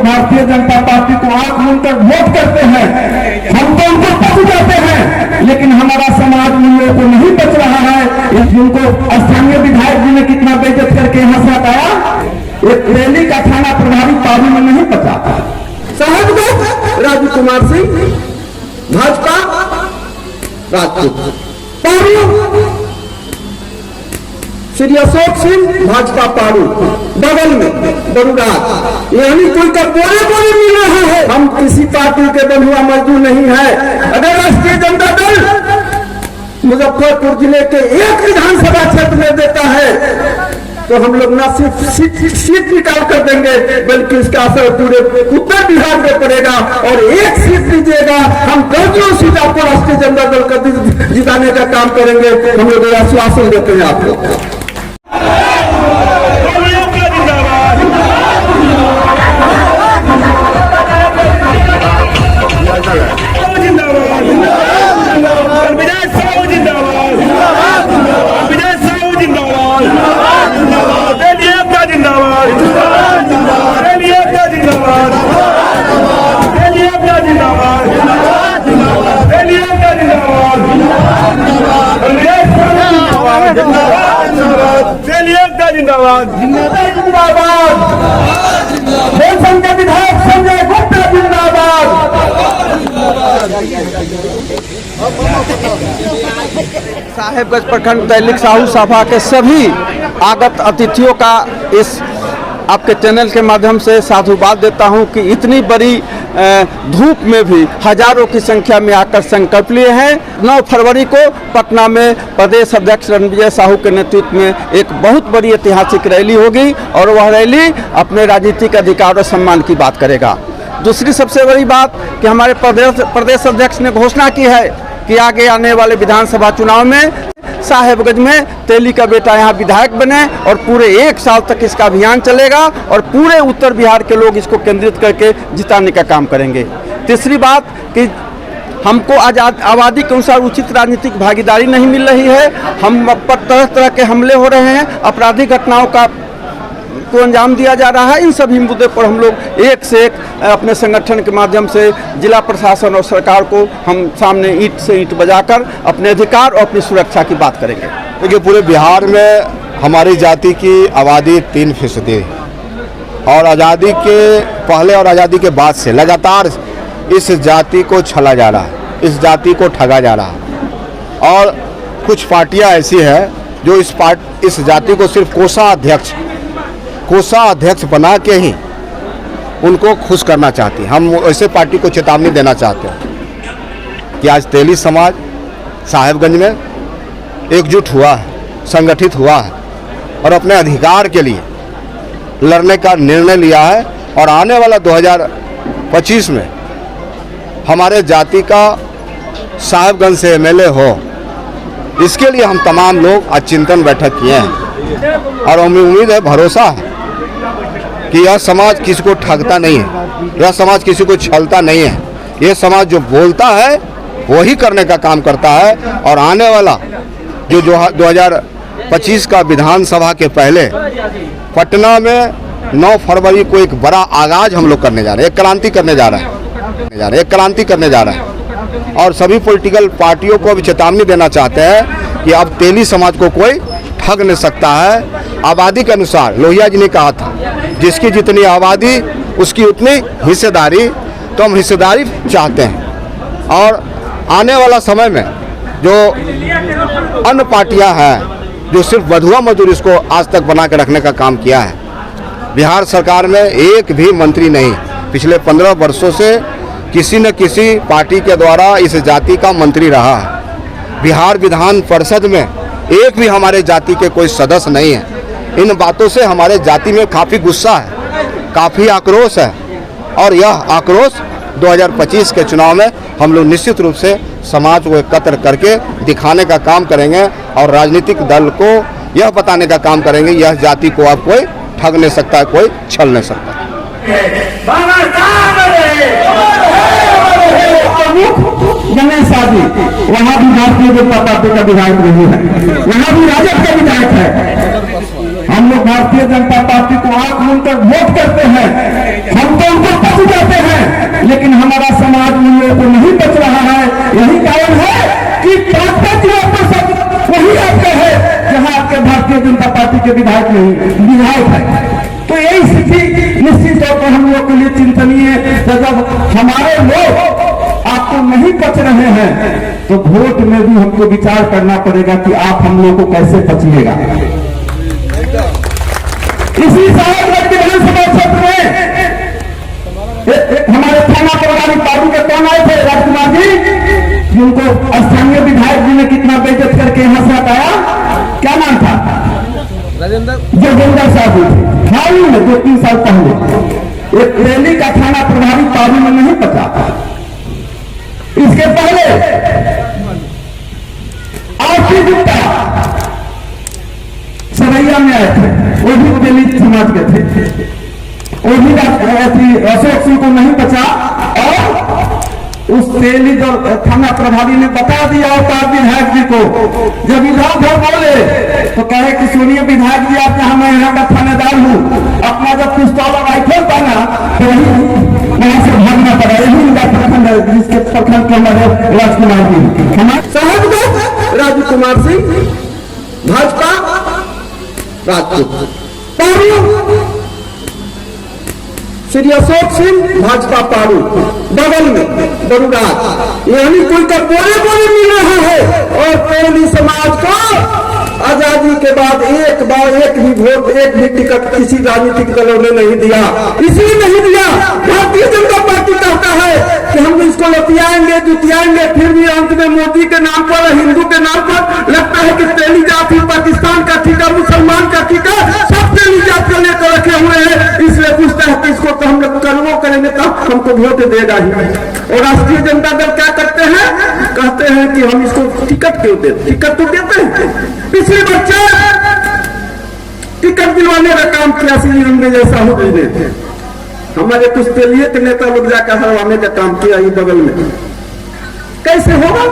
Bharatiya Janata party को आंख मूंद कर वोट करते हैं, हम तो उनको बच जाते हैं, लेकिन हमारा समाज मूल्यों को नहीं बच रहा है। जिनको स्थानीय विधायक जी ने कितना बेइज्जत करके यहाँ से हटाया, एक रैली का थाना प्रभारी पारू में नहीं बचा। साहब राजू कुमार सिंह भाजपा राजपूत, पारू श्री अशोक सिंह भाजपा पारू, बगल में बरुराज, यानी कोई का बोले बोले मिल रहा है। हम किसी पार्टी के बंधुआ मजदूर नहीं है। अगर राष्ट्रीय जनता दल मुजफ्फरपुर जिले के एक विधानसभा क्षेत्र में देता है तो हम लोग न सिर्फ सीट निकाल कर देंगे, बल्कि इसका असर पूरे उत्तर बिहार में पड़ेगा। और एक सीट दीजिएगा, हम दर्जनों सीट आपको राष्ट्रीय जनता दल का जिताने का काम करेंगे। हम लोग आश्वासन देते हैं आपको। जिंदाबाद जिंदाबाद, बेलसंग के विधायक संजय गुप्ता जिंदाबाद। साहेबगंज प्रखंड दैनिक साहू सभा के सभी आगत अतिथियों का इस आपके चैनल के माध्यम से साधुवाद देता हूं कि इतनी बड़ी धूप में भी हजारों की संख्या में आकर संकल्प लिए हैं। 9 फरवरी को पटना में प्रदेश अध्यक्ष रणविजय साहू के नेतृत्व में एक बहुत बड़ी ऐतिहासिक रैली होगी और वह रैली अपने राजनीतिक अधिकार और सम्मान की बात करेगा। दूसरी सबसे बड़ी बात कि हमारे प्रदेश अध्यक्ष ने घोषणा की है कि आगे आने वाले विधानसभा चुनाव में साहेबगंज में तेली का बेटा यहाँ विधायक बने और पूरे 1 साल तक इसका अभियान चलेगा और पूरे उत्तर बिहार के लोग इसको केंद्रित करके जिताने का काम करेंगे। तीसरी बात कि हमको आबादी के अनुसार उचित राजनीतिक भागीदारी नहीं मिल रही है। हम पर तरह तरह के हमले हो रहे हैं, आपराधिक घटनाओं को अंजाम दिया जा रहा है। इन सभी मुद्दे पर हम लोग एक से एक अपने संगठन के माध्यम से जिला प्रशासन और सरकार को हम सामने ईंट से ईंट बजाकर अपने अधिकार और अपनी सुरक्षा की बात करेंगे। देखिए, पूरे बिहार में हमारी जाति की आबादी 3% और आज़ादी के पहले और आज़ादी के बाद से लगातार इस जाति को छला जा रहा है, इस जाति को ठगा जा रहा है। और कुछ पार्टियां ऐसी हैं जो इस जाति को सिर्फ कोषाध्यक्ष बना के ही उनको खुश करना चाहती है। हम ऐसे पार्टी को चेतावनी देना चाहते हैं कि आज तेली समाज साहेबगंज में एकजुट हुआ है, संगठित हुआ है और अपने अधिकार के लिए लड़ने का निर्णय लिया है। और आने वाला 2025 में हमारे जाति का साहेबगंज से MLA हो, इसके लिए हम तमाम लोग आज चिंतन बैठक किए हैं। और हमें उम्मीद है, भरोसा है कि यह समाज किसी को ठगता नहीं है, यह समाज किसी को छलता नहीं है। यह समाज जो बोलता है वही करने का काम करता है। और आने वाला जो 2025 का विधानसभा के पहले पटना में 9 फरवरी को एक बड़ा आगाज हम लोग करने जा रहे हैं, एक क्रांति करने जा रहे हैं। और सभी पॉलिटिकल पार्टियों को भी चेतावनी देना चाहते हैं कि अब तेली समाज को कोई ठग नहीं सकता है। आबादी के अनुसार लोहिया जी ने कहा था, जिसकी जितनी आबादी उसकी उतनी हिस्सेदारी, तो हम हिस्सेदारी चाहते हैं। और आने वाला समय में जो अन्य पार्टियां हैं जो सिर्फ बंधुआ मजदूर इसको आज तक बना के रखने का काम किया है, बिहार सरकार में एक भी मंत्री नहीं पिछले 15 वर्षों से किसी न किसी पार्टी के द्वारा इस जाति का मंत्री रहा है। बिहार विधान परिषद में एक भी हमारे जाति के कोई सदस्य नहीं है। इन बातों से हमारे जाति में काफ़ी गुस्सा है, काफ़ी आक्रोश है। और यह आक्रोश 2025 के चुनाव में हम लोग निश्चित रूप से समाज को एकत्र करके दिखाने का काम करेंगे और राजनीतिक दल को यह बताने का काम करेंगे, यह जाति को अब कोई ठग नहीं सकता है, कोई छल नहीं सकता। गणेश शादी वहाँ भी भारतीय जनता पार्टी का विधायक नहीं है, यहाँ भी राजद का विधायक है। हम लोग भारतीय जनता पार्टी को आंख मूंद कर वोट करते हैं, हम तो उनको के विधायक नहीं, विधायक है। तो यही स्थिति निश्चित तौर पर हम लोग के लिए चिंतनीय है। जब हमारे लोग आपको नहीं बच रहे हैं तो वोट में भी हमको विचार करना पड़ेगा कि आप हम लोग को कैसे बचिएगा। इसी साहब विधानसभा क्षेत्र में हमारे थाना प्रभारी पार्टी के कौन आए थे, राजकुमार जी, जिनको स्थानीय विधायक जी ने कितना बेइज्जत करके यहाँ से हटाया, क्या नाम था, जोगेंद्र साहब थे। हाल ही में 2-3 साल पहले एक रैली का थाना प्रभारी पार्टी में नहीं पता। इसके पहले आरती गुप्ता सरैया में आए थे, वो भी दलित समाज के थे, वो भी अशोक सिंह को नहीं बचा और उस तेली जो थाना प्रभारी ने बता दिया अवतार विधायक जी को। जब इधर उधर बोले तो कहे कि सुनिए विधायक जी, आप यहाँ मैं यहाँ का थानेदार हूँ, अपना जब पिस्तौल और राइफल पाना तो वहां से भागना पड़ा। यही इनका प्रखंड है, जिसके प्रखंड के हमारे राजकुमार जी, हमारे साहब राजू कुमार सिंह भाजपा राजपूत, श्री अशोक सिंह भाजपा पारू, बगल में बरुराज, यानी कोई का बोले बोले मिल रहा है। और कोयली समाज को आजादी के बाद एक बार एक भी वोट, एक भी टिकट किसी राजनीतिक दलों ने नहीं दिया। इसलिए नहीं दिया, भारतीय जनता पार्टी कहता है कि हम इसको लतियाएंगे जुतियाएंगे, फिर भी अंत में मोदी के नाम पर, हिंदू के नाम पर लगता है कि तेली जाति पाकिस्तान का ठीका, मुसलमान का ठीका, सब तेली जात को लेकर रखे हुए हैं। इसलिए पूछता है कि इसको तो हम लोग कर्मों करेंगे तो हमको वोट देगा ही। और राष्ट्रीय जनता दल क्या करते हैं, कहते हैं कि हम इसको टिकट क्यों देते, टिकट तो देते हैं। पिछले बच्चे टिकट दिलवाने का काम किया श्री रंगे साहू जी ने, हमारे कुछ तेलिए के नेता लोग जाकर हरवाने का काम किया ही बगल में। कैसे होगा?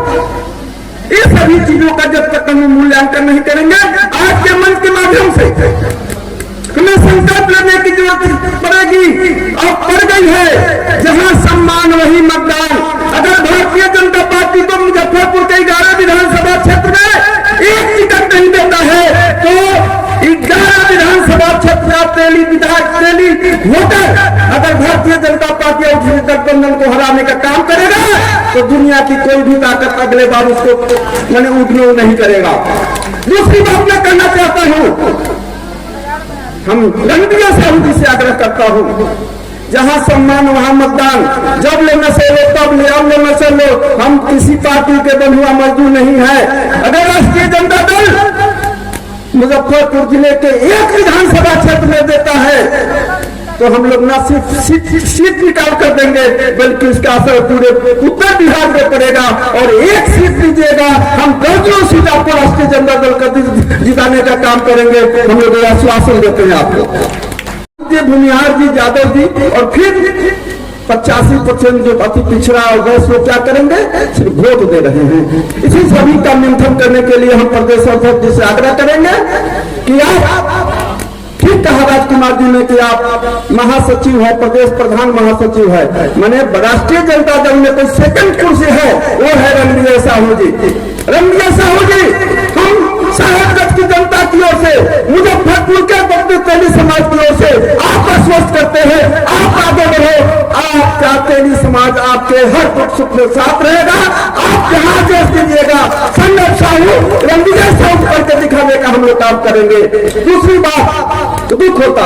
ये सभी चीजों का जब तक हम मूल्यांकन नहीं करेंगे, आज के मंच के माध्यम से हमें संकल्प लेने की जरूरत पड़ेगी और पड़ गई है। जहां सम्मान वही मतदान। अगर भारतीय जनता पार्टी को मुजफ्फरपुर के 11 विधानसभा क्षेत्र में एक टिकट नहीं देता है तो 11 विधानसभा क्षेत्र आप तेली विधायक, तेली वोटर अगर भारतीय जनता पार्टी और गठबंधन को हराने का काम करेगा तो दुनिया की कोई भी ताकत अगले बार उसको मैंने इग्नोर नहीं करेगा। दूसरी बात मैं कहना चाहता हूं, हम रंगिया साहू जी से आग्रह करता हूं, जहां सम्मान वहां मतदान। जब लेना से लो तब ले, अब लेना से लो। हम किसी पार्टी के बंधुआ मजदूर नहीं है। अगर राष्ट्रीय जनता दल मुजफ्फरपुर जिले के एक विधानसभा क्षेत्र में देता है तो हम लोग न सिर्फ सीट निकाल कर देंगे बल्कि इसका असर पूरे उत्तर बिहार में पड़ेगा। और एक सीट दीजिएगा, हम दर्जनों सीट आपको राष्ट्रीय जनता दल का जिताने का काम करेंगे। हम लोग आश्वासन देते हैं आपको। भूमिहार जी, यादव जी और फिर 85% जो अति पिछड़ा और गैस वो क्या करेंगे, सिर्फ वोट दे रहे हैं। इसी सभी का मंथन करने के लिए हम प्रदेश अध्यक्ष से आग्रह करेंगे कि आप ठीक कहा राजकुमार जी ने कि आप महासचिव है, प्रदेश प्रधान महासचिव है, मैंने राष्ट्रीय जनता दल में कोई सेकंड कुर्सी है वो है रंगिया साहू जी। रंगिया साहू जी, हम साहेबगंज की जनता की ओर से, मुजफ्फरपुर के तेली समाज की ओर से आप आश्वस्त करते हैं, आप आगे बढ़ो। आपका तेली समाज आपके हर दुख सुख में साथ रहेगा। आप जहां देश दीजिएगा संगत साहू, रंगिया साहू करके दिखाने का हम लोग काम करेंगे। दूसरी बात, दुख होता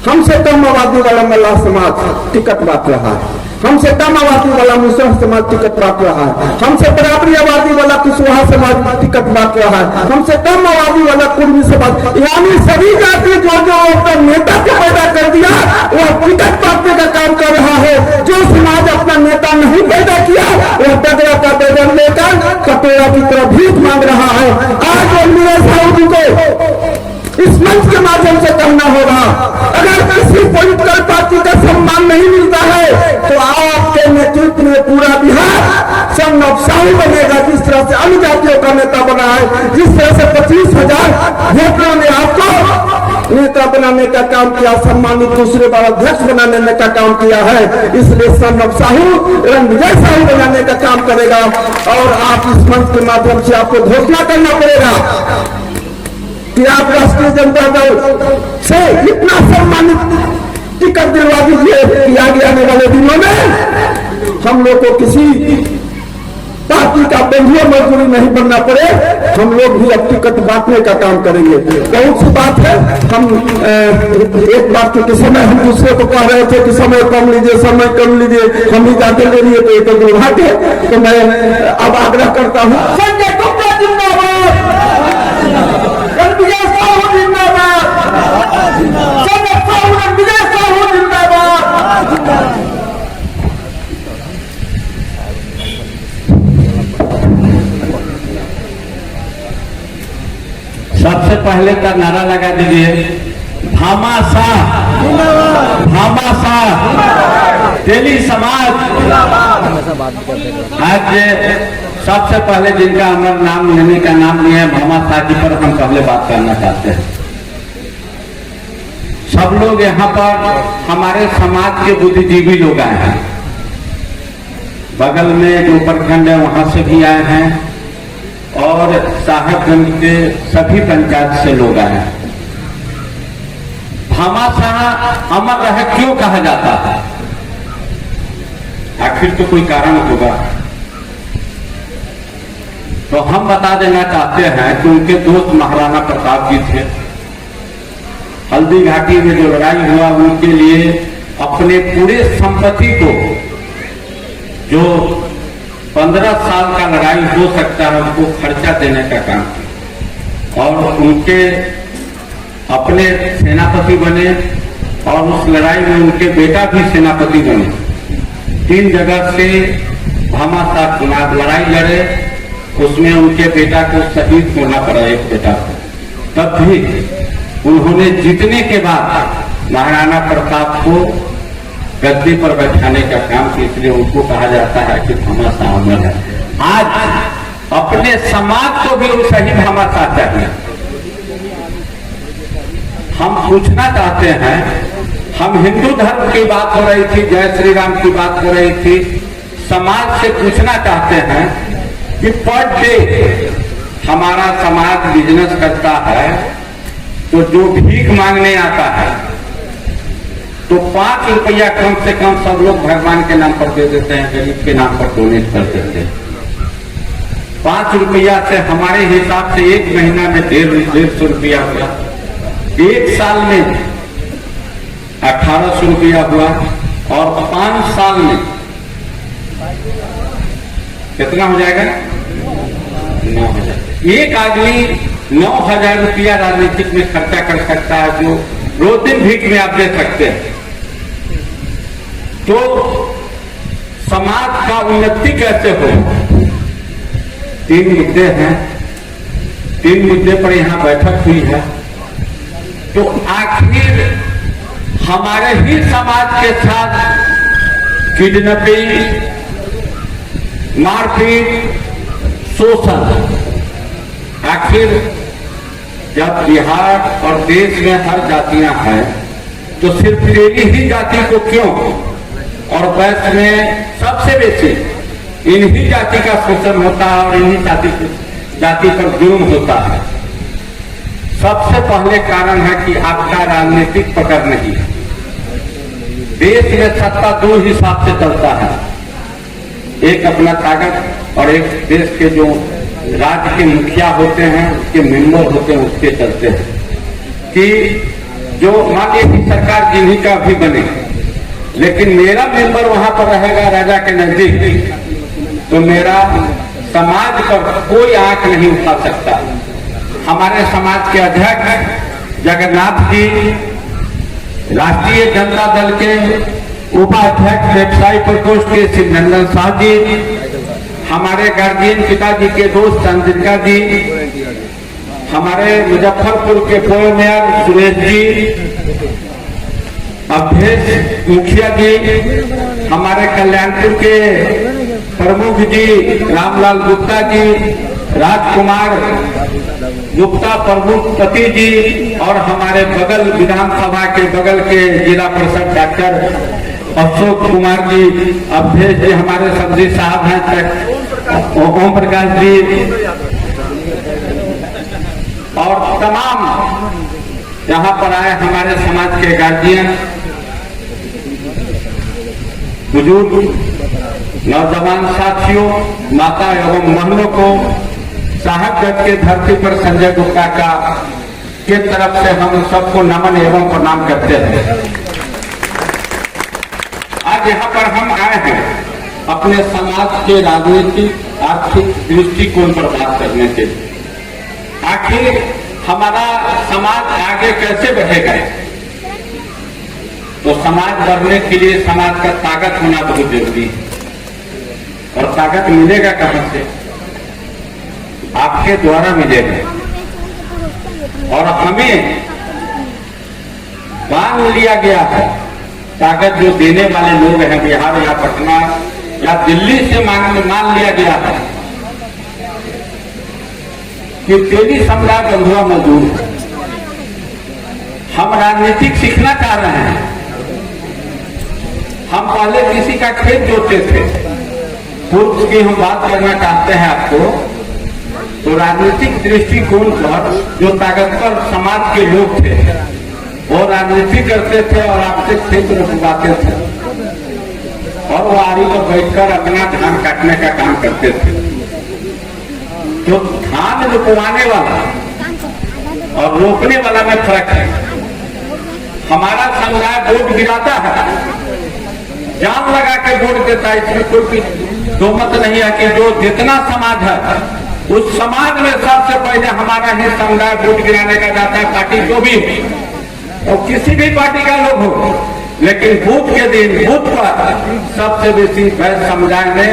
हमसे कम आबादी वाला मल्लाह समाज टिकट बांट रहा है, हमसे कम आबादी वाला मुसलमान समाज टिकट बांट रहा है, हमसे बराबरी आबादी वाला कुशवाहा समाज टिकट बांट रहा है, हमसे कम आबादी वाला कुर्मी समाज, यानी सभी जाति जो अपना नेता को पैदा कर दिया वह टिकट बांटने का काम कर रहा है। जो समाज अपना नेता नहीं पैदा किया वह डगरा का बैगन लेकर कटोरा की तरफ भीख मांग रहा है। आज रंगिया साहू जी को इस मंच के माध्यम से कहना होगा, अगर किसी पॉलिटिकल पार्टी का सम्मान नहीं मिलता है तो आपके नेतृत्व में पूरा बिहार सन ऑफ साहू बनेगा। जिस तरह से अन्य जातियों का नेता बना है, जिस तरह से 25,000 वोटरों ने आपको नेता बनाने का काम किया, सम्मानित दूसरे बार अध्यक्ष बनाने का काम किया है, इसलिए सन ऑफ साहू रंगिया साहू बनाने का काम करेगा। और आप इस मंच के माध्यम से आपको घोषणा करना पड़ेगा कि आप राष्ट्रीय जनता दल से इतना सम्मानित टिकट दिलवा दीजिए कि आगे आने वाले दिनों में हम लोग को किसी पार्टी का बंधुआ मजदूरी नहीं बनना पड़े। हम लोग भी अब टिकट बांटने का काम करेंगे। बहुत सी बात है। हम एक बात के समय हम दूसरे को कह रहे थे कि समय कम लीजिए, समय कम लीजिए, हम ही जाते ले लिए तो एक दुर्भाग्य। तो मैं अब आग्रह करता हूँ, संजय गुप्ता जिंदाबाद, रणविजय साहू जिंदाबाद, संजय साहू रणविजय साहू जिंदाबाद। सबसे पहले का नारा लगा दीजिए, भामाशाह, भामाशाह, तेली समाज। आज सबसे पहले जिनका हमारा नाम लेने का नाम लिया है, भामाशाह जी पर हम पहले बात करना चाहते हैं। सब लोग यहाँ पर हमारे समाज के बुद्धिजीवी लोग आए हैं। बगल में जो प्रखंड है वहां से भी आए हैं और साहेबगंज के सभी पंचायत से लोग आए हैं। भामाशाह अमर रहे क्यों कहा जाता है? आखिर तो कोई कारण होगा। तो हम बता देना चाहते हैं कि उनके दोस्त महाराणा प्रताप जी थे। हल्दी घाटी में जो लड़ाई हुआ उनके लिए अपने पूरे संपत्ति को, जो 15 साल का लड़ाई हो सकता है, उनको खर्चा देने का काम किया और उनके अपने सेनापति बने और उस लड़ाई में उनके बेटा भी सेनापति बने। 3 जगह से भामाशाह चुनाव लड़ाई लड़े, उसमें उनके बेटा को शहीद होना पड़ा, एक बेटा को। तब भी उन्होंने जीतने के बाद महाराणा प्रताप को गद्दी पर बैठाने का काम किया, इसलिए उनको कहा जाता है कि भामाशाह अमर है। आज अपने समाज को भी सही भामाशाह चाहिए। हम पूछना चाहते हैं, हम हिंदू धर्म की बात हो रही थी, जय श्री राम की बात हो रही थी, समाज से पूछना चाहते हैं कि पर डे हमारा समाज बिजनेस करता है, तो जो भीख मांगने आता है तो 5 रुपया कम से कम सब लोग भगवान के नाम पर दे देते हैं, गरीब के नाम पर डोनेट कर देते हैं। 5 रुपया से हमारे हिसाब से एक महीना में 150 रुपया हुआ, एक साल में 1800 रुपया हुआ और 5 साल में कितना हो जाएगा? 9,000। एक आदमी 9,000 रुपया राजनीतिक में खर्चा कर सकता है, जो रोज दिन भीख में आप दे सकते हैं। तो समाज का उन्नति कैसे हो? 3 मुद्दे हैं, 3 मुद्दे पर यहाँ बैठक हुई है। तो आखिर हमारे ही समाज के साथ किडनैपिंग, मारपीट, शोषण, आखिर जब बिहार और देश में हर जातियां हैं तो सिर्फ तेली ही जाति को क्यों और वैश्य में सबसे बेसी इन्हीं जाति का शोषण होता है और इन्हीं जाति पर जुर्म होता है? सबसे पहले कारण है कि आपका राजनीतिक पकड़ नहीं है। देश में सत्ता 2 हिसाब से चलता है, एक अपना ताकत और एक देश के जो राज्य के मुखिया होते हैं, उसके मेंबर होते हैं, उसके चलते हैं। कि जो मान लीजिए कि सरकार जिन्हीं का भी बने, लेकिन मेरा मेंबर वहां पर रहेगा राजा के नजदीक, तो मेरा समाज पर कोई आंख नहीं उठा सकता। हमारे समाज के अध्यक्ष जगन्नाथ जी, राष्ट्रीय जनता दल के उपाध्यक्ष व्यवसायी प्रकोष्ठ के शिवनंदन शाह जी, हमारे गार्जियन पिताजी के दोस्त चंद्रिका जी, हमारे मुजफ्फरपुर के पूर्व मेयर सुरेश जी, अवधेश मुखिया जी, हमारे कल्याणपुर के प्रमुख जी रामलाल गुप्ता जी, राजकुमार गुप्ता प्रमुख पति जी, और हमारे बगल विधानसभा के बगल के जिला परिषद डॉक्टर अशोक कुमार जी, अवधेश जी, हमारे सब्जी साहब हैं, ओम प्रकाश जी, और तमाम यहाँ पर आए हमारे समाज के गार्जियन, बुजुर्ग, नौजवान साथियों, माता एवं बहनों को साहेबगंज के धरती पर संजय गुप्ता के तरफ से हम सबको नमन एवं प्रणाम करते हैं। आज यहाँ पर हम आए हैं अपने समाज के राजनीतिक आर्थिक दृष्टिकोण पर बात करने के लिए। आखिर हमारा समाज आगे कैसे बढ़ेगा? तो समाज बढ़ने के लिए समाज का ताकत होना बहुत जरूरी है। और ताकत मिलेगा कहां से? आपके द्वारा मिलेगा। और हमें मान लिया गया है, ताकत जो देने वाले लोग हैं बिहार या पटना या दिल्ली से मान लिया गया है कि तेली समुदाय बंधुआ मजदूर। हम राजनीतिक सीखना चाह रहे हैं। हम पहले किसी का खेत जोतते थे, पूर्व की हम बात करना चाहते हैं आपको। तो राजनीतिक दृष्टिकोण पर जो ताकतवर समाज के लोग थे वो राजनीति करते थे और आपसे खेत रोपवाते थे और वो आरी पर बैठकर अपना धान काटने का काम करते थे। तो धान रोपवाने वाला और रोकने वाला में फर्क है। हमारा समुदाय वोट गिराता है, जान लगा के वोट देता है, इसमें कोई दो मत नहीं है कि जो जितना समाज है उस समाज में सबसे पहले हमारा ही समुदाय वोट गिराने का जाता है, पार्टी जो भी हो और किसी भी पार्टी का लोग हो। लेकिन बूथ के दिन बूथ पर सबसे बेसी वैश्य समुदाय में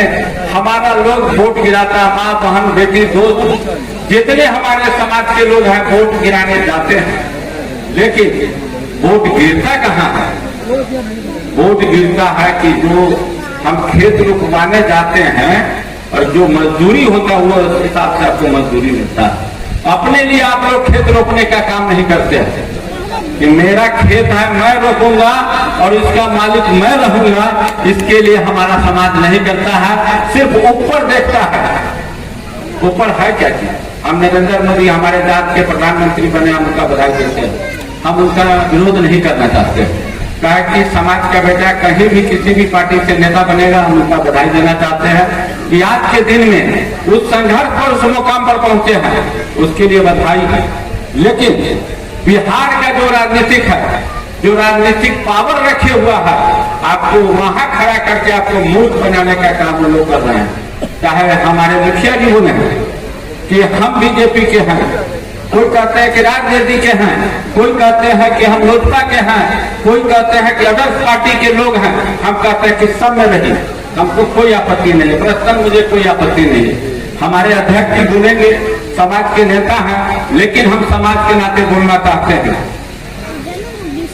हमारा लोग वोट गिराता। माँ, बहन, बेटी, दोस्त, जितने हमारे समाज के लोग हैं वोट गिराने जाते हैं। लेकिन वोट गिरता कहाँ है? वोट गिरता है कि जो हम खेत रोपवाने जाते हैं और जो मजदूरी होता हुआ उस हिसाब से आपको मजदूरी मिलता है। अपने लिए आप लोग खेत रोपने का काम नहीं करते हैं कि मेरा खेत है मैं रोपूंगा और इसका मालिक मैं रहूंगा, इसके लिए हमारा समाज नहीं करता है। सिर्फ ऊपर देखता है। ऊपर है क्या चीज? हम नरेंद्र मोदी हमारे जात के प्रधानमंत्री बने, हम उनका बधाई देते हैं। हम उनका विरोध नहीं करना चाहते, कहा कि समाज का बेटा कहीं भी किसी भी पार्टी से नेता बनेगा, हम उनका बधाई देना चाहते हैं कि आज के दिन में उस संघर्ष पर उस मुकाम पर पहुंचे हैं, उसके लिए बधाई है। लेकिन बिहार का जो राजनीतिक है, जो राजनीतिक पावर रखे हुआ है, आपको वहां खड़ा करके आपको मूर्ख बनाने का काम लोग कर रहे हैं। चाहे हमारे मुखिया जी होने कि हम बीजेपी के हैं, कोई कहते हैं कि राजनीति के हैं, कोई कहते हैं कि हम लोजपा के हैं, कोई कहते हैं कि अदर्स पार्टी के लोग हैं। हम कहते हैं कि सब में रहिए, हमको कोई आपत्ति नहीं है, प्रश्न मुझे कोई आपत्ति नहीं है। हमारे अध्यक्ष जी बोलेंगे, समाज के नेता हैं, लेकिन हम समाज के नाते बोलना चाहते हैं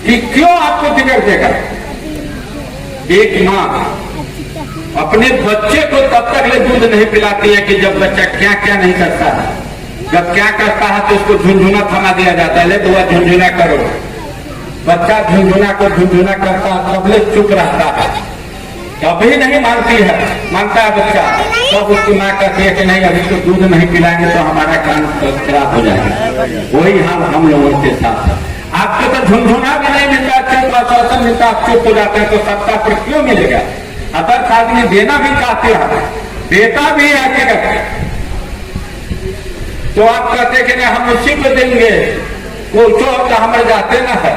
कि क्यों आपको बिगड़ देगा? एक माँ अपने बच्चे को तब तक ले दूध नहीं पिलाती है कि जब बच्चा क्या क्या नहीं करता है। जब क्या करता है तो उसको झुनझुना थमा दिया जाता है, ले बुआ झुनझुना करो। बच्चा झुनझुना को झुनझुना करता है, तब ले चुप रहता है, कभी नहीं मानती है, मानता है बच्चा, तब उसकी माँ कहती है कि नहीं अभी तो दूध नहीं पिलाएंगे तो हमारा कान खराब हो जाएगा। वही हम लोगों के साथ है। आपको तो झुनझुना भी नहीं मिलता, चुप आश्वासन मिलता, आप चुप हो जाते हैं, तो सत्ता पर क्यों मिलेगा? अदर आदमी देना भी चाहते हैं, देता भी है, तो आप कहते कि नहीं हम उसी को देंगे, वो जो हमारे जाते ना है।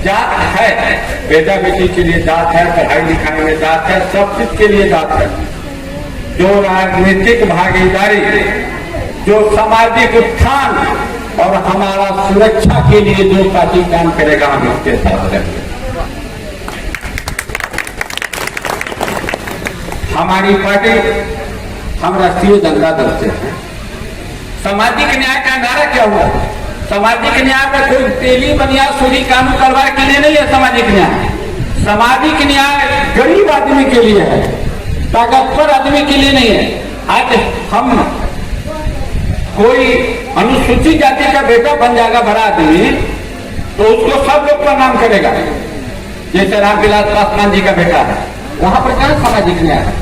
जात है, बेटा बेटी के लिए जात है, पढ़ाई लिखाई में जात है, सब चीज के लिए जात है। जो राजनीतिक भागीदारी, जो सामाजिक उत्थान और हमारा सुरक्षा के लिए जो पार्टी काम करेगा, हम उसके साथ रहेंगे। हमारी पार्टी, हम राष्ट्रीय जनता दल से हैं। सामाजिक न्याय का नारा क्या हुआ? सामाजिक न्याय में कोई तेली बनिया सूरी कानून करवाए के लिए नहीं है। सामाजिक न्याय, सामाजिक न्याय गरीब आदमी के लिए है, ताकतवर आदमी के लिए नहीं है। आज हम कोई अनुसूचित जाति का बेटा बन जाएगा बड़ा आदमी, तो उसको सब लोग प्रणाम करेगा। जैसे रामविलास पासवान जी का बेटा है, वहां पर क्या सामाजिक न्याय है?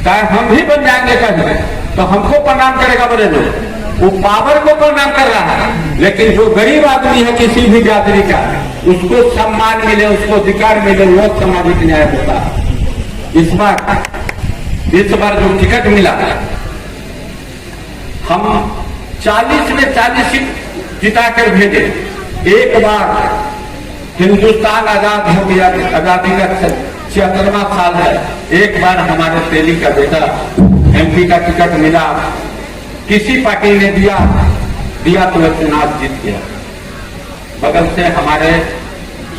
चाहे हम भी बन जाएंगे कभी तो हमको प्रणाम करेगा बड़े लोग, वो पावर को प्रणाम कर रहा है, लेकिन जो गरीब आदमी है किसी भी जाति का, उसको सम्मान मिले, उसको अधिकार मिले, वो सामाजिक न्याय होता है। इस बार जो टिकट मिला, हम 40 में 40 सीट जिताकर भेजे। एक बार हिंदुस्तान आजाद हो गया, आजादी का 76वां साल है, एक बार हमारे तेली का बेटा एमपी का टिकट मिला, किसी पार्टी ने दिया तो वह चुनाव जीत गया। बगल से हमारे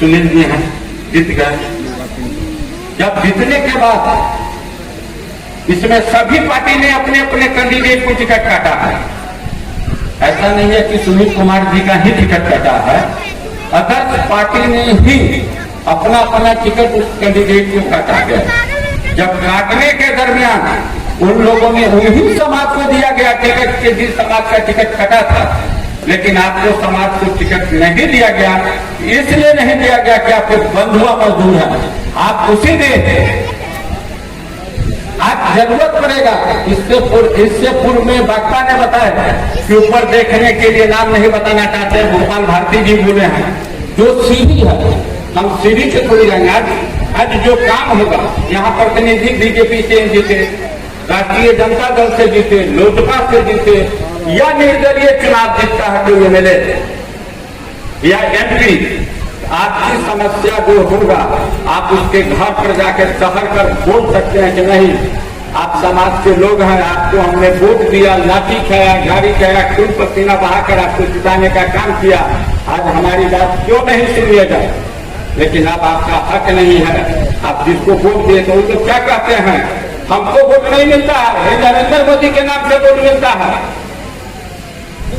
सुनील जी हैं, जीत गए। जब जीतने के बाद इसमें सभी पार्टी ने अपने अपने कैंडिडेट को टिकट काटा है। ऐसा नहीं है कि सुनील कुमार जी का ही टिकट काटा है, अदर्स पार्टी ने ही अपना अपना टिकट उस कैंडिडेट को काटा गया। जब काटने के दरमियान उन लोगों ने उन्हीं समाज को दिया गया टिकट के जिस समाज का टिकट कटा था, लेकिन आपको समाज को टिकट नहीं दिया गया। इसलिए नहीं दिया गया कि आपको बंधुआ मजदूर है, आप उसी दिन आज जरूरत पड़ेगा। इससे पूर्व में वक्ता ने बताया कि ऊपर देखने के लिए नाम नहीं बताना चाहते, गोपाल भारती जी बोले हैं, जो सीढ़ी है हम सीढ़ी से थोड़ी जाएंगे। आज जो काम होगा, यहाँ प्रतिनिधि बीजेपी से जीते, राष्ट्रीय जनता दल से जीते, लोजपा से जीते, या निर्दलीय चुनाव जीतता है कोई एमएलए या एमपी, आपकी समस्या जो होगा आप उसके घर पर जाकर सहर कर बोल सकते हैं कि नहीं, आप समाज के लोग हैं, आपको हमने वोट दिया, लाठी खाया, गाड़ी खाया, खून पसीना बहाकर आपको जिताने का काम किया, आज हमारी बात क्यों नहीं सुनिएगा। लेकिन अब आपका हक नहीं है, आप जिसको वोट दिए तो उनको क्या कहते हैं, हमको वोट नहीं मिलता है, नरेंद्र मोदी के नाम से वोट मिलता है।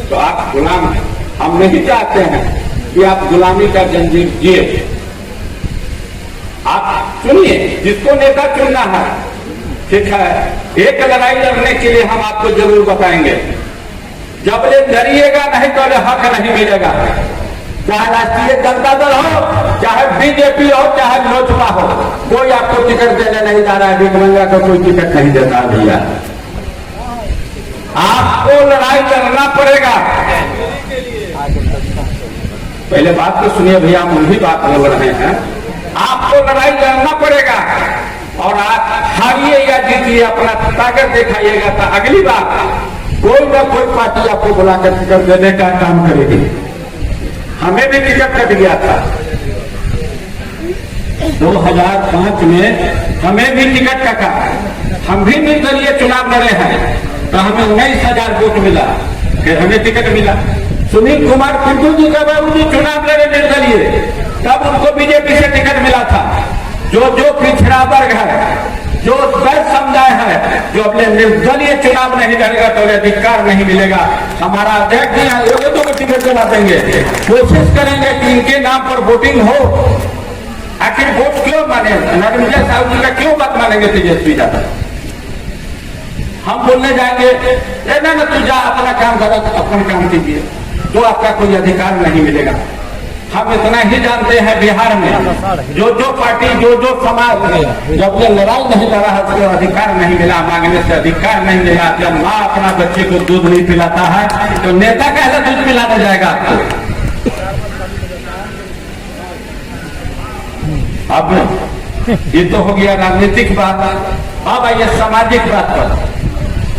तो आप गुलाम हैं, हम नहीं चाहते हैं कि आप गुलामी का जंजीर जिए। आप सुनिए, जिसको नेता चुनना है, ठीक है, एक लड़ाई लड़ने के लिए हम आपको जरूर बताएंगे। जब ये डरिएगा नहीं तो हक नहीं मिलेगा। चाहे राष्ट्रीय जनता दल हो, चाहे बीजेपी हो, चाहे लोजपा हो, कोई आपको टिकट देने नहीं जा रहा है। भिखमंगा को कोई टिकट नहीं देता भैया, आपको लड़ाई लड़ना पड़ेगा। पहले बात तो सुनिए भैया, हम उन्हीं बात बोल रहे हैं। आपको लड़ाई लड़ना पड़ेगा और आप हारिए या जीतिए, अपना ताकत दिखाइएगा तो अगली बार कोई ना कोई पार्टी आपको बुलाकर टिकट देने का काम करेगी। हमें भी टिकट कट गया था 2005 में, हमें भी टिकट कटा, हम भी निर्दलीय चुनाव लड़े हैं तो हमें 19,000 वोट मिला, फिर हमें टिकट मिला। सुनील कुमार पिंटू जी का बाबू जी चुनाव लड़े निर्दलीय, तब उनको बीजेपी से टिकट मिला था। जो पिछड़ा वर्ग है, जो दलित समुदाय है, जो अपने निर्दलीय चुनाव नहीं लड़ेगा तो अधिकार नहीं मिलेगा। हमारा अध्यक्ष जी योग्यता को टिकट दिला देंगे, कोशिश करेंगे कि इनके नाम पर वोटिंग हो। आखिर वोट क्यों माने, नरेंद्र साहब जी का क्यों बात मानेंगे तेजस्वी यादव? हम बोलने जाएंगे ना तू जा अपना काम करो, अपना काम कीजिए, तो आपका कोई अधिकार नहीं मिलेगा। हम इतना ही जानते हैं, बिहार में जो पार्टी जो समाज जब ये लड़ाई नहीं लड़ा है उसको अधिकार नहीं मिला, मांगने से अधिकार नहीं मिला। जब माँ अपना बच्चे को दूध नहीं पिलाता है तो नेता कैसे दूध पिलाने जाएगा आपको? अब ये तो हो गया राजनीतिक बात। अब आइए सामाजिक बात पर।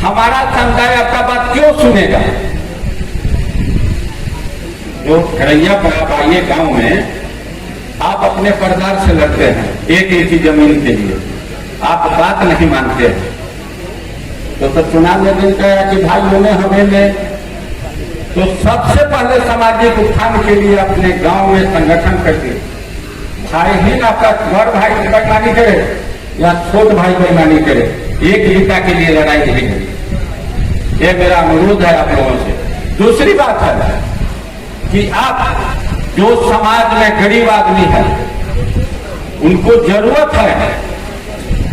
हमारा समुदाय आपका बात क्यों सुनेगा? जो खरैया पर आप आइए गांव में, आप अपने परिवार से लड़ते हैं एक इंची जमीन के लिए, आप बात नहीं मानते हैं तो चुनाव में दिन कहा कि भाई उन्हें हमें ले, तो सबसे पहले सामाजिक उत्थान के लिए अपने गांव में संगठन करके, चाहे ही आपका बड़ भाई बेईमानी करे या छोट भाई बेईमानी करे, एक नेता के लिए लड़ाई नहीं करी। ये मेरा अनुरोध है आप लोगों से। दूसरी बात है कि आप जो समाज में गरीब आदमी है, उनको जरूरत है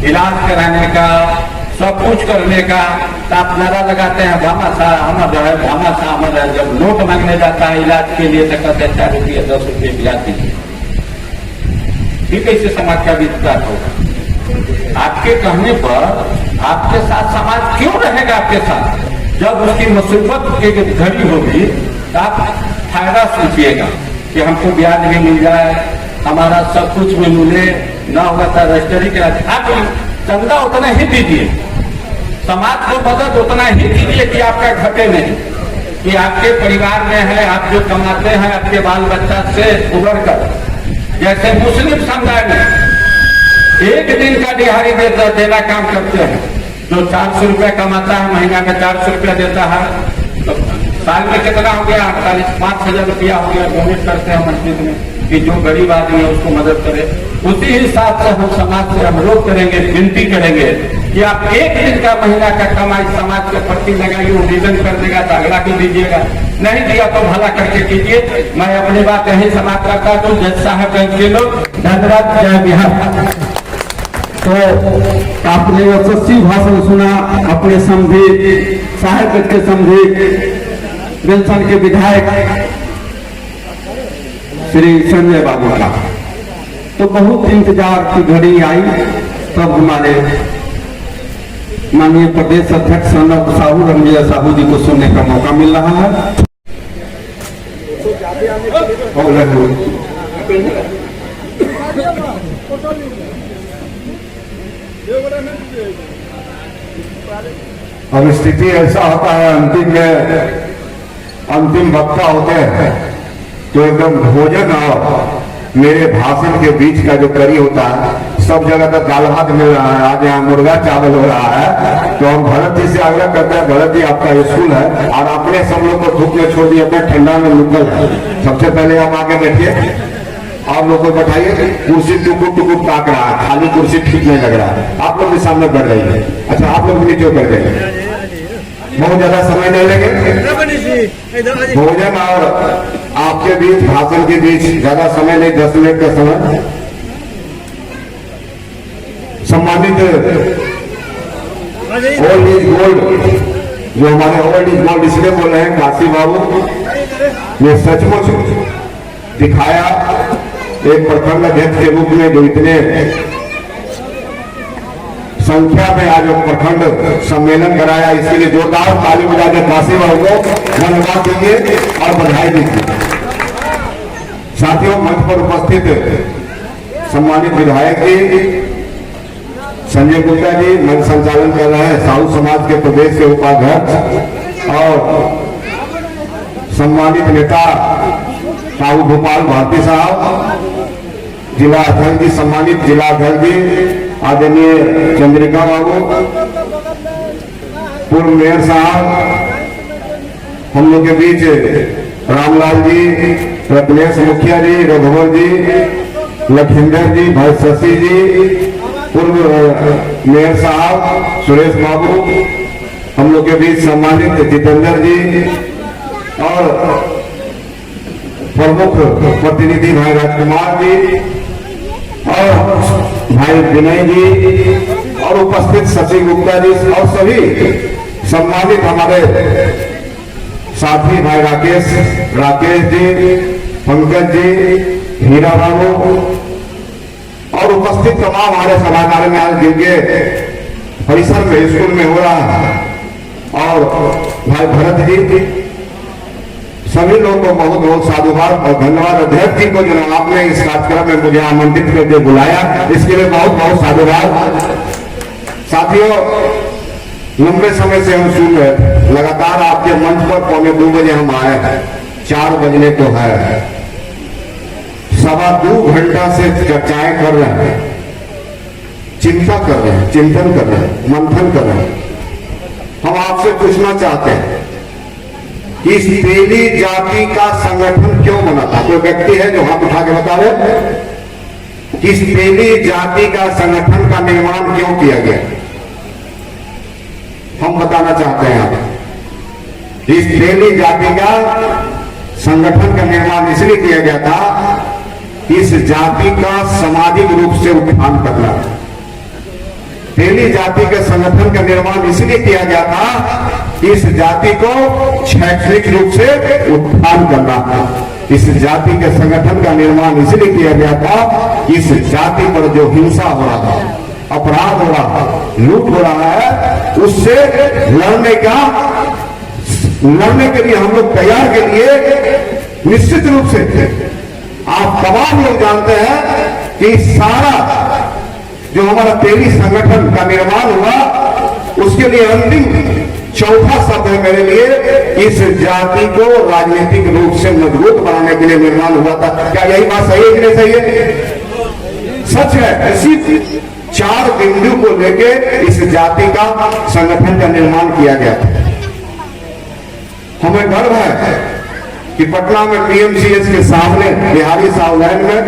इलाज कराने का, सब कुछ करने का, तो आप नारा लगाते हैं भामाशाह अमर है, भामाशाह अमर है। जब नोट मांगने जाता है इलाज के लिए तो कहते हैं 4 रुपये 10 रुपये इलाज दीजिए। ये कैसे समाज का विकास होगा? आपके कहने पर आपके साथ समाज क्यों रहेगा? आपके साथ जब उसकी मुसीबत की घड़ी होगी तो आप फायदा सोचिएगा कि हमको ब्याज भी मिल जाए, हमारा सब कुछ में मिले, ना होगा तो रजिस्ट्री के आप चंदा उतना ही दीजिए, समाज को मदद उतना ही दीजिए कि आपका घटे नहीं, कि आपके परिवार में है, आप जो कमाते हैं आपके बाल बच्चा से उभर कर। जैसे मुस्लिम समुदाय में एक दिन का दिहाड़ी देना काम करते हैं, जो 400 रुपया कमाता है महीना में 400 रुपया देता है, तो साल में कितना हो गया, 5,000 रुपया हो गया, डोनेट करते हैं मस्जिद में कि जो गरीब आदमी है उसको मदद करे। उसी हिसाब से हम समाज से अनुरोध करेंगे, विनती करेंगे कि आप एक दिन का महीना का कमाई समाज के प्रति लगाइए, वो रिटर्न कर देगा तो अगला को दीजिएगा, नहीं दिया तो भला करके कीजिए। मैं अपनी बात यही समाप्त करता हूँ। जज साहब के लोग धन्यवाद, जय बिहार। तो आपने यशस्वी भाषण सुना अपने समझे साहेबगंज के समझे बेलसन के विधायक श्री संजय बाबू का। तो बहुत इंतजार की घड़ी आई, तब हमारे माननीय प्रदेश अध्यक्ष सनक साहू रमजिया साहू जी को सुनने का मौका मिल रहा है। अब स्थिति ऐसा होता है, अंतिम वक्ता होते हैं तो एकदम भोजन और मेरे भाषण के बीच का जो करी होता है, सब जगह तो दाल भात मिल रहा है, आज यहाँ मुर्गा चावल हो रहा है। तो हम भरत जी से आग्रह करते हैं, भरत जी आपका स्कूल है और आपने सब लोग को धूप में छोड़ दिया, अपने ठंडा में निकल है। सबसे पहले आप आगे बैठिए, आप लोग को बैठाइए, कुर्सी टुकुर टुकुर ताक रहा है, खाली कुर्सी ठीक नहीं लग रहा है, आप लोग भी सामने बढ़ रही है। अच्छा आप लोग भी नीचे कर देंगे, बहुत ज्यादा समय नहीं लगे। भोजन और आपके बीच भाषण के बीच ज्यादा समय नहीं, 10 मिनट का समय। सम्मानित ओल्ड इज गोल्ड, जो हमारे ओल्ड इज गोल्ड इसलिए बोल रहे हैं काशी बाबू ने सचमुच दिखाया एक प्रखंड अध्यक्ष के रूप में, जो इतने संख्या में आज प्रखंड सम्मेलन कराया, इसके लिए जोरदार ताली बजा के काशी बाबू को धन्यवाद देंगे और बधाई देंगे। साथियों, मंच पर उपस्थित सम्मानित विधायक जी संजय गुप्ता जी मंच संचालन कर रहे हैं, साहू समाज के प्रदेश के उपाध्यक्ष, और सम्मानित नेता साहू भोपाल भारती साहब, जिला अध्यक्ष जी, सम्मानित जिला अध्यक्ष जी आदरणीय चंद्रिका बाबू, पूर्व मेयर साहब, हम लोग के बीच रामलाल जी, रत्नेश मुखिया जी, रघुवर जी, लखिंदर जी, भाई शशि जी, पूर्व मेयर साहब सुरेश बाबू, हम लोग के बीच सम्मानित जितेंद्र जी और प्रमुख प्रतिनिधि भाई राजकुमार जी और भाई विनय जी और उपस्थित शशि गुप्ता जी और सभी सम्मानित हमारे साथी भाई राकेश जी, पंकज जी, हीरा बाबू और उपस्थित तमाम हमारे सभागार में आज जिनके परिसर में स्कूल में हो रहा है, और भाई भरत जी, सभी लोगों को बहुत बहुत साधुवाद और धन्यवाद। अध्यक्ष जी को जो आपने इस कार्यक्रम में मुझे आमंत्रित करके बुलाया, इसके लिए बहुत बहुत साधुवाद। साथियों, लंबे समय से हम सुन रहे थे, लगातार आपके मंच पर 2:45 बजे हम आए, 4 बजने को है, 2.25 घंटा से चर्चाएं कर रहे हैं, चिंता कर रहे हैं, चिंतन कर रहे हैं, मंथन कर रहे हैं। हम आपसे पूछना चाहते हैं कि इस तेली जाति का संगठन क्यों बना था? कोई व्यक्ति है जो हाथ उठा के बता रहे कि इस तेली जाति का संगठन का निर्माण क्यों किया गया? हम बताना चाहते हैं आप, इस तेली जाति का संगठन का निर्माण इसलिए किया गया था, इस जाति का सामाजिक रूप से उत्थान करना। तेली जाति के संगठन का निर्माण इसलिए किया गया था, इस जाति को शैक्षणिक रूप से उत्थान करना। इस जाति के संगठन का निर्माण इसलिए किया गया था, इस जाति पर जो हिंसा हो रहा था, अपराध हो रहा है, लूट हो रहा है, उससे लड़ने का लड़ने के लिए हम लोग तैयार के लिए निश्चित रूप से आप तमाम लोग जानते हैं कि सारा जो हमारा तेली संगठन का निर्माण हुआ उसके लिए अंतिम चौथा शब्द है मेरे लिए, इस जाति को राजनीतिक रूप से मजबूत बनाने के लिए निर्माण हुआ था। क्या यही बात सही है कि नहीं सही है? सच है। इसी 4 बिंदु को लेके इस जाति का संगठन का निर्माण किया गया था। हमें गर्व है कि पटना में पीएमसीएच के सामने बिहारी साउथ लाइन में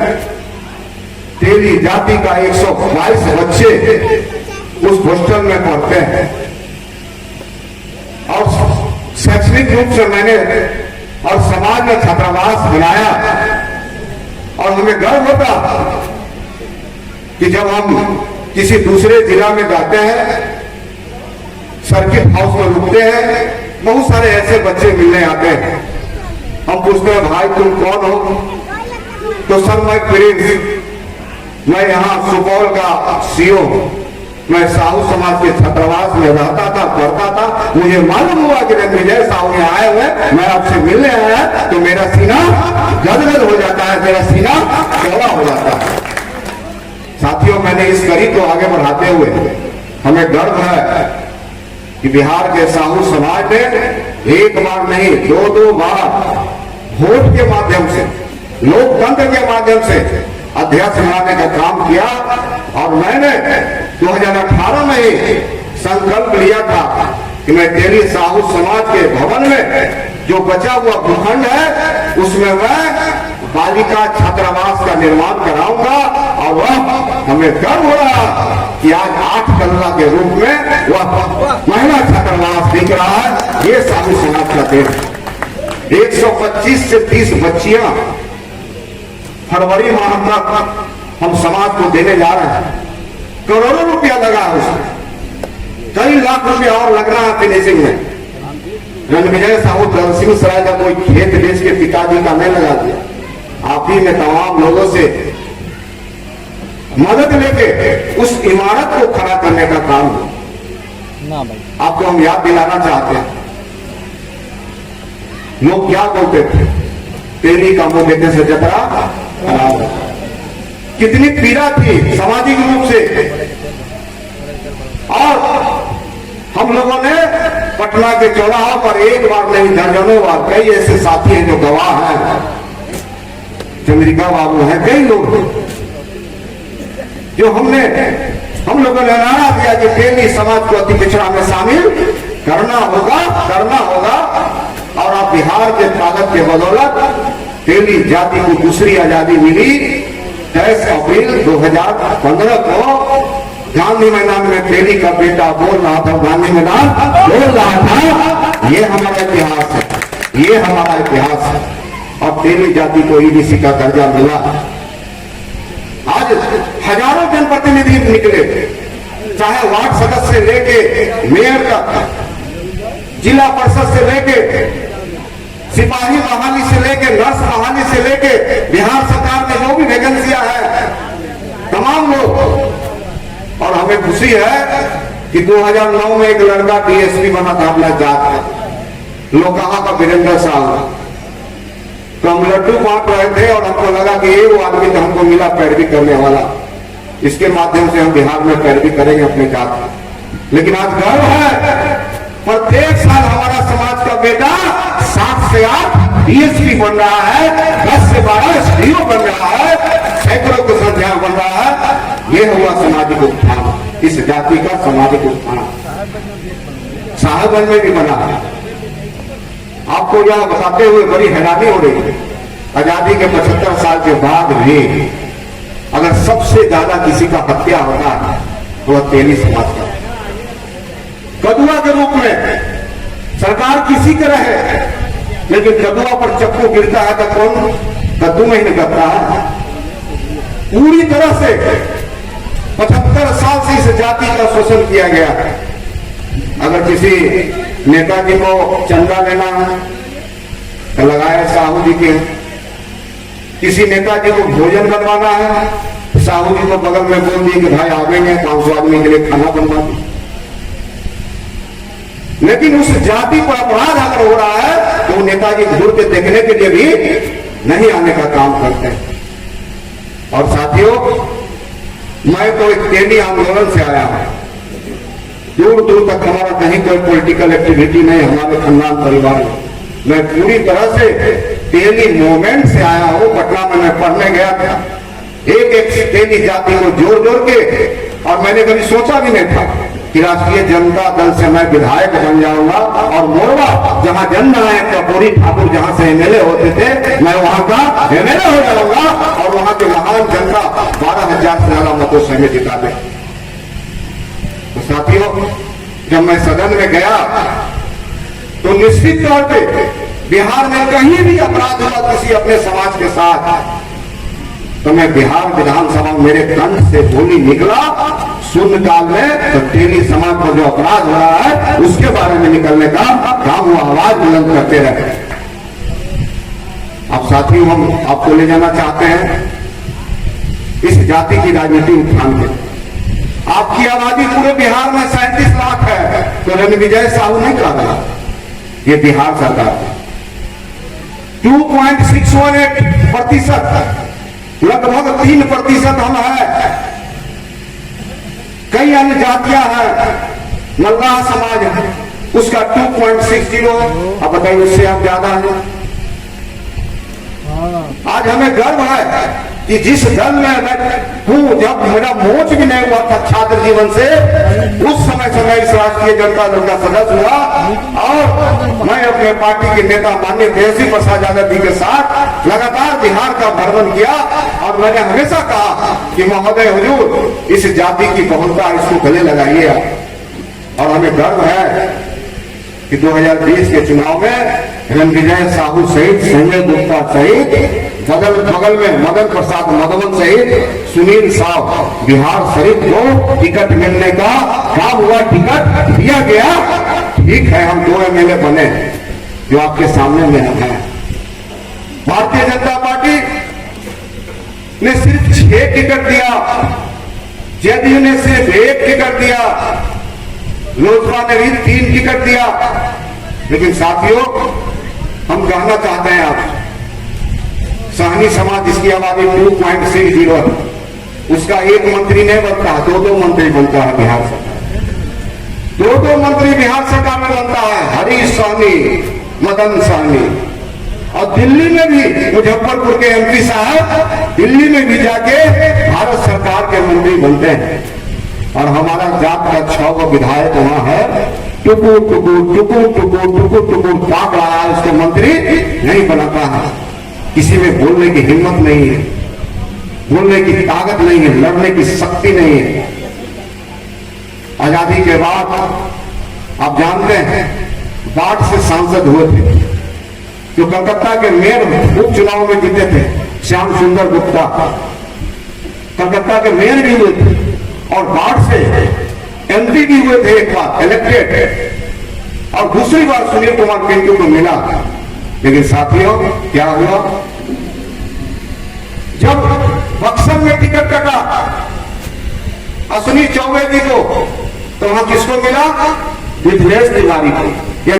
तेली जाति का 122 बच्चे उस हॉस्टल में पढ़ते हैं और शैक्षणिक रूप से मैंने और समाज में छात्रावास बनाया। और हमें गर्व होता कि जब हम किसी दूसरे जिला में जाते हैं, सर्किट हाउस में रुकते हैं, बहुत सारे ऐसे बच्चे मिलने आते हैं। हम पूछते हैं भाई तुम कौन हो? तो सर मैं प्रिंस, मैं यहाँ सुपौल का सीओ, मैं साहू समाज के छात्रावास में रहता था, पढ़ता था। मुझे मालूम हुआ कि विजय साहू यहाँ आए हुए, मैं आपसे मिलने आया, तो मेरा सीना गदगद हो जाता है, मेरा सीना चौड़ा हो जाता है। साथियों, मैंने इस कड़ी को आगे बढ़ाते हुए हमें गर्व है कि बिहार के साहू समाज ने एक बार नहीं 2-2 बार वोट के माध्यम से, लोकतंत्र के माध्यम से अध्यक्ष बनाने का काम किया। और मैंने 2018 में ही संकल्प लिया था कि मैं तेली साहू समाज के भवन में जो बचा हुआ भूखंड है उसमें मैं बालिका छात्रावास का निर्माण कराऊंगा। और वह हमें गर्व हो रहा कि आज 8 कल्ला के रूप में वह महिला छात्रावास दिख रहा है। ये साहू समाज का देन। 125 से 30 बच्चियां फरवरी माह तक हम समाज को देने जा रहे हैं। करोड़ों रुपया लगा है उसमें, कई लाख रुपया और लगना है फिनिशिंग में। रणविजय साहू दलसिंह सराय का कोई खेत बेच के पिताजी का नहीं लगा दिया, आप ही ने तमाम लोगों से मदद लेके उस इमारत को खड़ा करने का काम हुआ। आपको हम याद दिलाना चाहते हैं, लोग क्या बोलते थे, तेली का मुंह देखने से जतरा खराब। कितनी पीड़ा थी सामाजिक रूप से। और हम लोगों ने पटना के चौराहा पर एक बार नहीं दर्जनों बार, कई ऐसे साथी हैं जो गवाह हैं, चंद्रिका बाबू हैं, कई लोग जो हम लोगों ने नारा दिया कि तेली समाज को अति पिछड़ा में शामिल करना होगा। और अब बिहार के ताकत के बदौलत तेली जाति को दूसरी आजादी मिली। 23 अप्रैल 2015 को गांधी मैदान में तेली का बेटा बोल रहा था, गांधी मैदान बोल रहा था, ये हमारा इतिहास है, ये हमारा इतिहास है। और तेली जाति को ईडीसी का दर्जा मिला। आज हजारों जनप्रतिनिधि निकले, चाहे वार्ड सदस्य से लेके मेयर तक, जिला परिषद से लेके सिपाही बहाली से लेके नर्स बहाली से लेके बिहार सरकार में जो भी वैकेंसियां है, तमाम लोग। और हमें खुशी है कि 2009 में एक लड़का डीएसपी बना था अपना जात का, लोकहा का वीरेंद्र साहब। तो हम लड्डू बांट रहे थे और हमको लगा कि ये वो आदमी तो हमको मिला पैरवी करने वाला, इसके माध्यम से हम बिहार में पैरवी करेंगे अपने जात की। लेकिन आज गर्व है, प्रत्येक साल हमारा समाज का बेटा 7 से 8 डीएसपी बन रहा है, 10 से 12 एसडीओ बन रहा है, सैकड़ों की संख्या बन रहा है। ये हुआ सामाजिक उत्थान, इस जाति का सामाजिक उत्थान। साहेबगंज में भी बना है। आपको यह बताते हुए बड़ी हैरानी हो रही है, आजादी के 75 साल के बाद भी अगर सबसे ज्यादा किसी का हत्या होता है तो वह तेली समाज का। कदुआ के रूप में सरकार किसी का रहे, लेकिन कदुआ पर चप्पू गिरता है तो कौन कद्दू में ही निकलता है। पूरी तरह से 75 साल से इस जाति का शोषण किया गया है। अगर किसी नेताजी को चंदा लेना है तो लगाया साहू जी के, किसी नेताजी को भोजन बनवाना है साहू जी को बगल में बोल दिए कि भाई आवेंगे 500 आदमी के लिए खाना बनवा। लेकिन उस जाति पर अपराध अगर हो रहा है तो वो नेताजी घूर के देखने के लिए भी नहीं आने का काम करते हैं। और साथियों, मैं तो एक तेली आंदोलन से आया हूं। दूर दूर तक हमारा कहीं कोई पॉलिटिकल एक्टिविटी नहीं हमारे खानदान परिवार में। मैं पूरी तरह से तेली मूवमेंट से आया हूं। पटना में मैं पढ़ने गया था, एक एक तेली जाति को जोड़ जोड़ के, और मैंने कभी सोचा भी नहीं था कि राष्ट्रीय जनता दल से मैं विधायक बन जाऊंगा और मोरवा जहां जन्म है कपूरी ठाकुर जहां से एमएलए होते थे, मैं वहां का एमएलए हो जाऊंगा और वहां के महान जनता 12,000 से ज्यादा मतों से हमें जिता दे। तो साथियों, जब मैं सदन में गया तो निश्चित तौर पे बिहार में कहीं भी अपराध हुआ किसी अपने समाज के साथ, तो मैं बिहार विधानसभा मेरे कंठ से बोली निकला शून्यकाल में, तो तेली समाज पर जो अपराध हो रहा है उसके बारे में निकलने का काम वो आवाज बुलंद करते रहे। अब साथियों, हम आपको ले जाना चाहते हैं इस जाति की राजनीति उत्थान के। आपकी आबादी पूरे बिहार में 37 लाख है, तो रणविजय साहू नहीं कहा था, ये बिहार सरकार 2.618%, लगभग 3% हम है। कई अन्य जातियां हैं, मल्लाह समाज है, उसका 2.60 है। अब बताइए, उससे आप ज्यादा है। आज हमें गर्व है कि जिस दल में मैं हूं, जब मेरा मोच भी नहीं हुआ था छात्र जीवन से, उस समय से मैं इस राष्ट्रीय जनता दल का सदस्य हुआ और मैं अपने पार्टी के नेता माननीय तेजस्वी प्रसाद यादव जी के साथ लगातार बिहार का भ्रमण किया। और मैंने हमेशा कहा कि महोदय हुजूर, इस जाति की बहुलता इसको गले लगाइए। और हमें गर्व है कि 2020 के चुनाव में रणविजय साहू सहित संजय गुप्ता सहित बगल में मदन प्रसाद मधवन सहित सुनील साहब बिहार शरीफ को टिकट मिलने का काम हुआ, टिकट दिया गया। ठीक है, हम 2 एमएलए बने जो आपके सामने में हैं। भारतीय जनता पार्टी ने सिर्फ 6 टिकट दिया, जेडीयू ने सिर्फ 1 टिकट दिया, लोजपा ने भी 3 टिकट दिया। लेकिन साथियों, हम कहना चाहते हैं आप, साहनी समाज जिसकी आबादी 2.60 है, उसका 1 मंत्री नहीं बनता, 2-2 मंत्री बनता है बिहार सरकार। 2-2 मंत्री बिहार सरकार में बनता है, हरीश साहनी, मदन साहनी। और दिल्ली में भी मुजफ्फरपुर के एमपी साहब दिल्ली में भी जाके भारत सरकार के मंत्री बनते हैं। और हमारा जात का 6 गो विधायक वहां है, टुकुर टुकुर टुकुर टुकुर टुकुर टुकुर ताक रहा है, उसको मंत्री नहीं बनाता है। किसी में बोलने की हिम्मत नहीं है, बोलने की ताकत नहीं है, लड़ने की शक्ति नहीं है। आजादी के बाद आप जानते हैं बाढ़ से सांसद हुए थे, जो कलकत्ता के मेयर उपचुनाव में जीते थे, श्याम सुंदर गुप्ता कलकत्ता के मेयर भी हुए थे और बाढ़ से एमपी भी हुए थे, एक बार इलेक्टेड, और दूसरी बार सुनील कुमार पिंटू को मिला। लेकिन साथियों, क्या हुआ? जब बक्सर में टिकट कटा अश्विनी चौबे जी को, तो वहां किसको मिला? मिथिलेश तिवारी को।